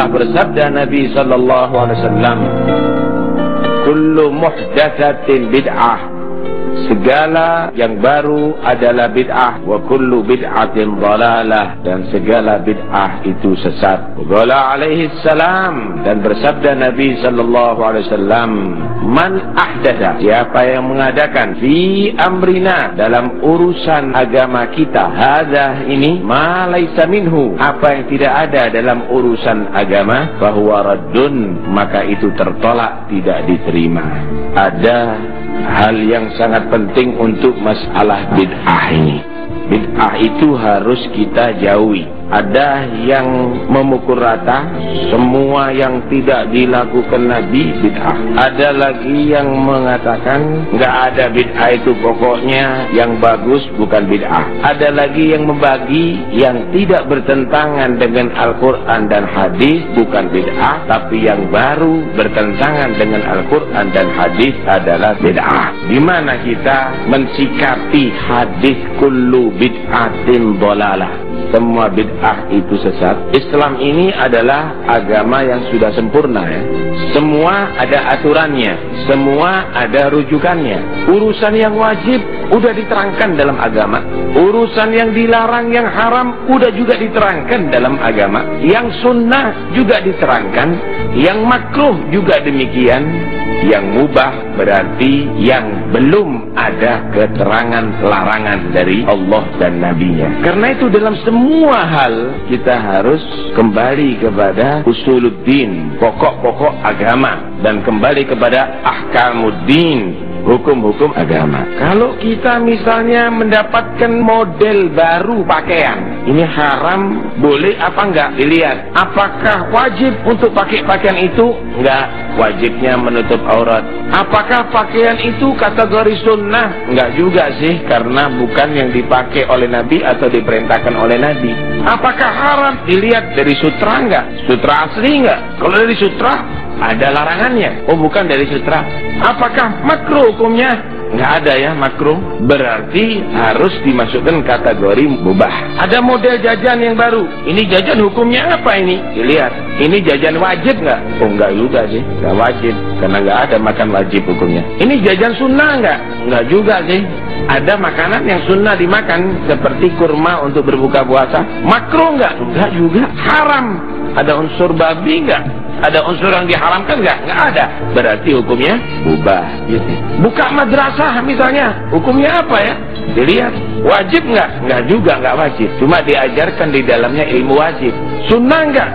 telah bersabda Nabi sallallahu alaihi wasallam, kullu muhdatsatin bid'ah, segala yang baru adalah bid'ah, wa kullu bid'atin dhalalah, dan segala bid'ah itu sesat. Qala alaihi salam, dan bersabda Nabi sallallahu alaihi wasallam, man ahdatha, siapa yang mengadakan fi amrina, dalam urusan agama kita, hadza ini, ma laisa minhu, apa yang tidak ada dalam urusan agama, fahuwa raddun, maka itu tertolak, tidak diterima. Ada hal yang sangat penting untuk masalah bid'ah ini. Bid'ah itu harus kita jauhi. Ada yang memukul rata semua yang tidak dilakukan Nabi bid'ah. Ada lagi yang mengatakan nggak ada bid'ah itu, pokoknya yang bagus bukan bid'ah. Ada lagi yang membagi yang tidak bertentangan dengan Al-Quran dan hadis bukan bid'ah, tapi yang baru bertentangan dengan Al-Quran dan hadis adalah bid'ah. Di mana kita mensikapi hadis kullu bid'atin dhalalah, semua bid'ah itu sesat. Islam ini adalah agama yang sudah sempurna ya. Semua ada aturannya, semua ada rujukannya. Urusan yang wajib udah diterangkan dalam agama. Urusan yang dilarang, yang haram udah juga diterangkan dalam agama. Yang sunnah juga diterangkan, yang makruh juga demikian. Yang mubah berarti yang belum ada keterangan larangan dari Allah dan Nabi-Nya. Karena itu dalam semua hal kita harus kembali kepada usuluddin, pokok-pokok agama, dan kembali kepada ahkamuddin, hukum-hukum agama. Kalau kita misalnya mendapatkan model baru pakaian, ini haram, boleh apa enggak? Dilihat, apakah wajib untuk pakai pakaian itu? Enggak, wajibnya menutup aurat. Apakah pakaian itu kategori sunnah? Enggak juga sih, karena bukan yang dipakai oleh Nabi atau diperintahkan oleh Nabi. Apakah haram? Dilihat dari sutra enggak? Sutra asli enggak? Kalau dari sutra ada larangannya. Oh, bukan dari sutra. Apakah makruh hukumnya? Nggak ada ya makruh. Berarti harus dimasukkan kategori mubah. Ada model jajan yang baru. Ini jajan hukumnya apa ini? Dilihat. Ini jajan wajib nggak? Oh, nggak juga sih. Nggak wajib. Karena nggak ada makan wajib hukumnya. Ini jajan sunnah nggak? Nggak juga sih. Ada makanan yang sunnah dimakan, seperti kurma untuk berbuka puasa. Makruh nggak? Nggak juga. Haram. Ada unsur babi nggak? Ada unsur yang diharamkan nggak? Nggak ada. Berarti hukumnya mubah. Gitu. Buka madrasah misalnya, hukumnya apa ya? Dilihat. Wajib nggak? Nggak juga, nggak wajib. Cuma diajarkan di dalamnya ilmu wajib. Sunnah nggak?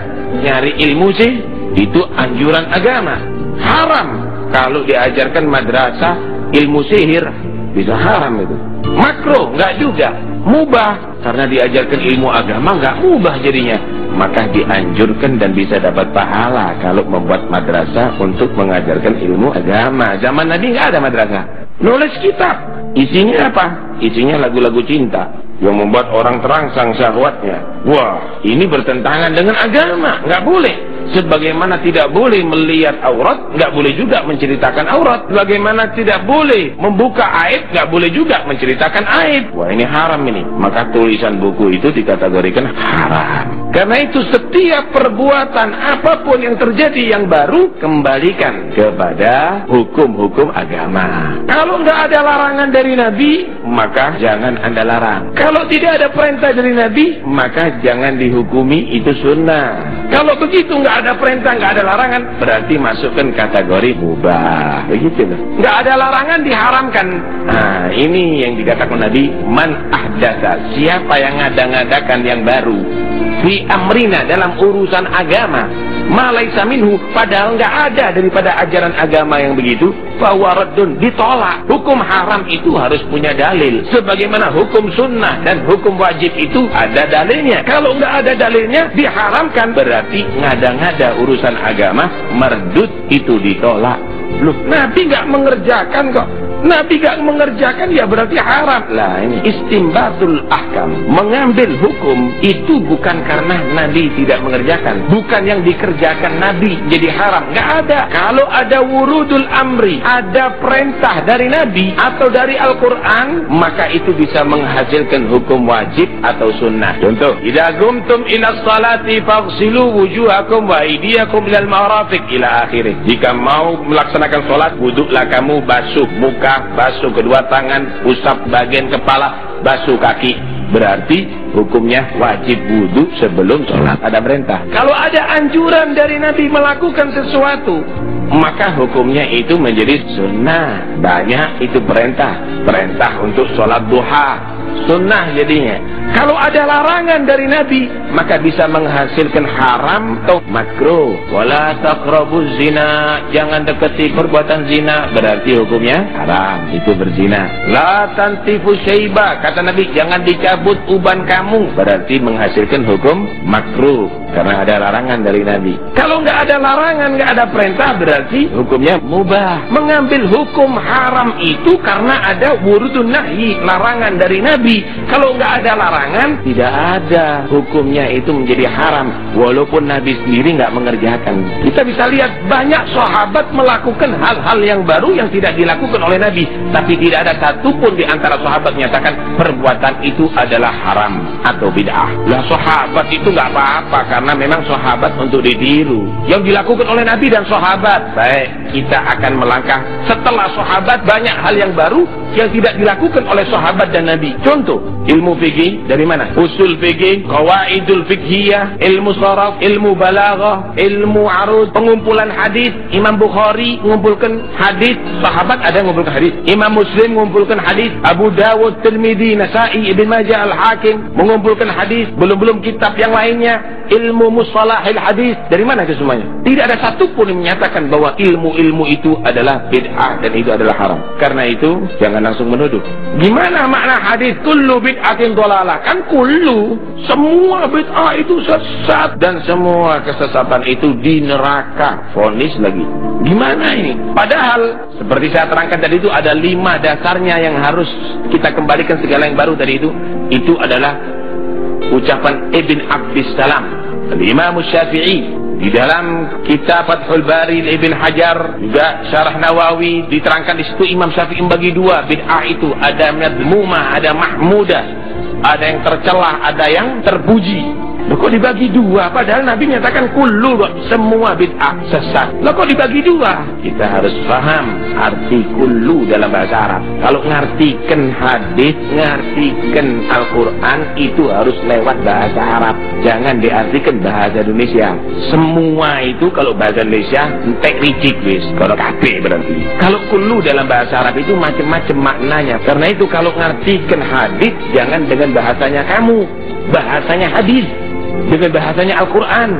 Nyari ilmu sih, itu anjuran agama. Haram kalau diajarkan madrasah ilmu sihir, bisa haram itu. Makruh nggak juga. Mubah karena diajarkan ilmu agama, nggak mubah jadinya. Maka dianjurkan dan bisa dapat pahala kalau membuat madrasah untuk mengajarkan ilmu agama. Zaman Nabi nggak ada madrasah. Nulis kitab. Isinya apa? Isinya lagu-lagu cinta yang membuat orang terangsang syahwatnya. Wah, ini bertentangan dengan agama. Nggak boleh. Sebagaimana tidak boleh melihat aurat, nggak boleh juga menceritakan aurat. Bagaimana tidak boleh membuka aib, nggak boleh juga menceritakan aib. Wah, ini haram ini. Maka tulisan buku itu dikategorikan haram. Karena itu setiap perbuatan apapun yang terjadi yang baru, kembalikan kepada hukum-hukum agama. Kalau nggak ada larangan dari Nabi, maka jangan Anda larang. Kalau tidak ada perintah dari Nabi, maka jangan dihukumi itu sunnah. Kalau begitu nggak ada perintah, nggak ada larangan, berarti masukkan kategori mubah. Begitu loh. Nggak ada larangan, diharamkan. Nah, ini yang dikatakan Nabi, man ahdatsa, siapa yang ngada-ngadakan yang baru, fi amrina, dalam urusan agama, ma laisa minhu, padahal nggak ada daripada ajaran agama yang begitu, fahuwa raddun, ditolak. Hukum haram itu harus punya dalil. Sebagaimana hukum sunnah dan hukum wajib itu ada dalilnya. Kalau nggak ada dalilnya, diharamkan. Berarti ngada-ngada urusan agama, merdut, itu ditolak. Loh, Nabi nggak mengerjakan kok. Nabi gak mengerjakan, ya berarti haram. Lah ini istimbatul ahkam, mengambil hukum itu bukan karena Nabi tidak mengerjakan, bukan yang dikerjakan Nabi jadi haram. Gak ada. Kalau ada wurudul amri, ada perintah dari Nabi atau dari Al-Quran, maka itu bisa menghasilkan hukum wajib atau sunnah. Contoh, idza qumtum ila sholati faghsilu wujuhakum wa aydiyakum ilal marafiq ila akhirih. Jika mau melaksanakan sholat, wuduklah kamu, basuh muka, basuh kedua tangan, usap bagian kepala, basuh kaki. Berarti hukumnya wajib wudhu sebelum sholat. Ada perintah. Kalau ada anjuran dari Nabi melakukan sesuatu, maka hukumnya itu menjadi sunnah. Banyak itu perintah. Perintah untuk sholat duha, sunnah jadinya. Kalau ada larangan dari Nabi, maka bisa menghasilkan haram atau makruh. Wala taqrabuz zina, jangan dekati perbuatan zina, berarti hukumnya haram, itu berzina. La tantifu syaiba, kata Nabi, jangan dicabut uban kamu, berarti menghasilkan hukum makruh, karena ada larangan dari Nabi. Kalau nggak ada larangan, nggak ada perintah, berarti hukumnya mubah. Mengambil hukum haram itu karena ada wurudun nahyi, larangan dari Nabi. Kalau nggak ada larangan, tidak ada hukumnya itu menjadi haram, walaupun Nabi sendiri nggak mengerjakan. Kita bisa lihat banyak sahabat melakukan hal-hal yang baru yang tidak dilakukan oleh Nabi, tapi tidak ada satupun di antara sahabat menyatakan perbuatan itu adalah haram atau bid'ah. Lah sahabat itu nggak apa-apa, karena memang sahabat untuk ditiru. Yang dilakukan oleh Nabi dan sahabat, baik, kita akan melangkah setelah sahabat, banyak hal yang baru yang tidak dilakukan oleh sahabat dan Nabi. Contoh, ilmu fikih dari mana? Usul fikih, qawaidul fiqhiyah, ilmu sharaf, ilmu balaghah, ilmu arud, pengumpulan hadis. Imam Bukhari mengumpulkan hadis, sahabat ada yang mengumpulkan hadis. Imam Muslim mengumpulkan hadis, Abu Dawud, Tirmidzi, Nasa'i, Ibn Majah, Al-Hakim mengumpulkan hadis, belum kitab yang lainnya. Ilmu mustalahil hadis, dari mana itu semuanya? Tidak ada satupun yang menyatakan bahwa ilmu-ilmu itu adalah bid'ah dan itu adalah haram. Karena itu jangan langsung menuduh. Gimana makna hadis kullu bid'atin dhalalah? Kan kullu, semua bid'ah itu sesat dan semua kesesatan itu di neraka. Vonis lagi. Gimana ini? Padahal seperti saya terangkan tadi itu ada 5 dasarnya yang harus kita kembalikan segala yang baru dari itu. Itu adalah ucapan Ibn Abdis Salam, Imam Syafi'i, di dalam kitab Fathul Bari Ibn Hajar, juga Syarah Nawawi, diterangkan di situ Imam Syafi'i membagi 2 bid'ah itu, ada madmumah, ada mahmudah, ada yang tercelah, ada yang terpuji. Loh kok dibagi 2? Padahal Nabi menyatakan kullu, semua bid'ah sesat. Loh kok dibagi 2? Kita harus paham arti kullu dalam bahasa Arab. Kalau ngartikan hadis, ngartikan Al-Quran, itu harus lewat bahasa Arab. Jangan diartikan bahasa Indonesia. Semua itu kalau bahasa Indonesia entek ricik wis, kalau kabeh berarti. Kalau kullu dalam bahasa Arab itu macam-macam maknanya. Karena itu kalau ngartikan hadis, jangan dengan bahasanya kamu, bahasanya hadis, dengan bahasanya Al-Quran.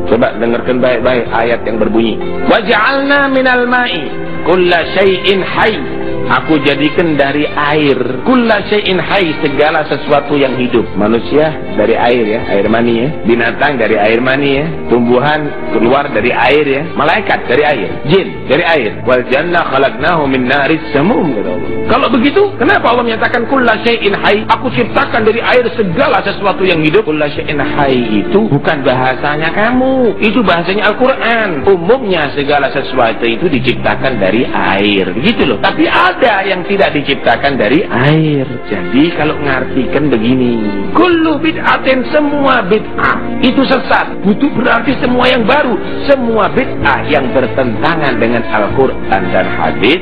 Coba dengarkan baik-baik ayat yang berbunyi, waja'alna minal ma'i kulla syai'in hayy, aku jadikan dari air kulla syai'in hayy, segala sesuatu yang hidup. Manusia dari air ya, air mani ya, binatang dari air mani ya, tumbuhan keluar dari air ya, malaikat dari air, jin dari air. Wal jannah khalaqnahu min naris samum, kata Allah. Kalau begitu, kenapa Allah menyatakan kulla syai'in hayy? Aku ciptakan dari air segala sesuatu yang hidup. Kulla syai'in hayy itu bukan bahasanya kamu, itu bahasanya Al-Quran. Umumnya segala sesuatu itu diciptakan dari air, gitu loh. Tapi ada yang tidak diciptakan dari air. Jadi kalau ngartikan begini, kullu bid'atin, semua bid'ah itu sesat. Itu berarti semua yang baru, semua bid'ah yang bertentangan dengan Al-Quran dan hadis,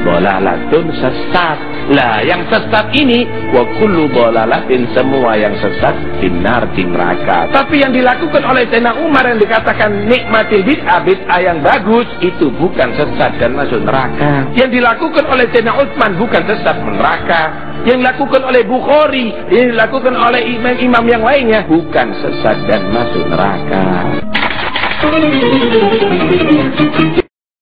dhalalatun, sesat. Lah yang sesat ini, wa kullu dhalalatin, semua yang sesat, finnar, di neraka. Tapi yang dilakukan oleh Sayyidina Umar yang dikatakan nikmatil bid'ah, bid'ah yang bagus, itu bukan sesat dan masuk neraka. Yang dilakukan oleh Sayyidina Utsman bukan sesat, neraka. Yang dilakukan oleh Bukhari, yang dilakukan oleh imam-imam yang lainnya, bukan sesat dan masuk neraka.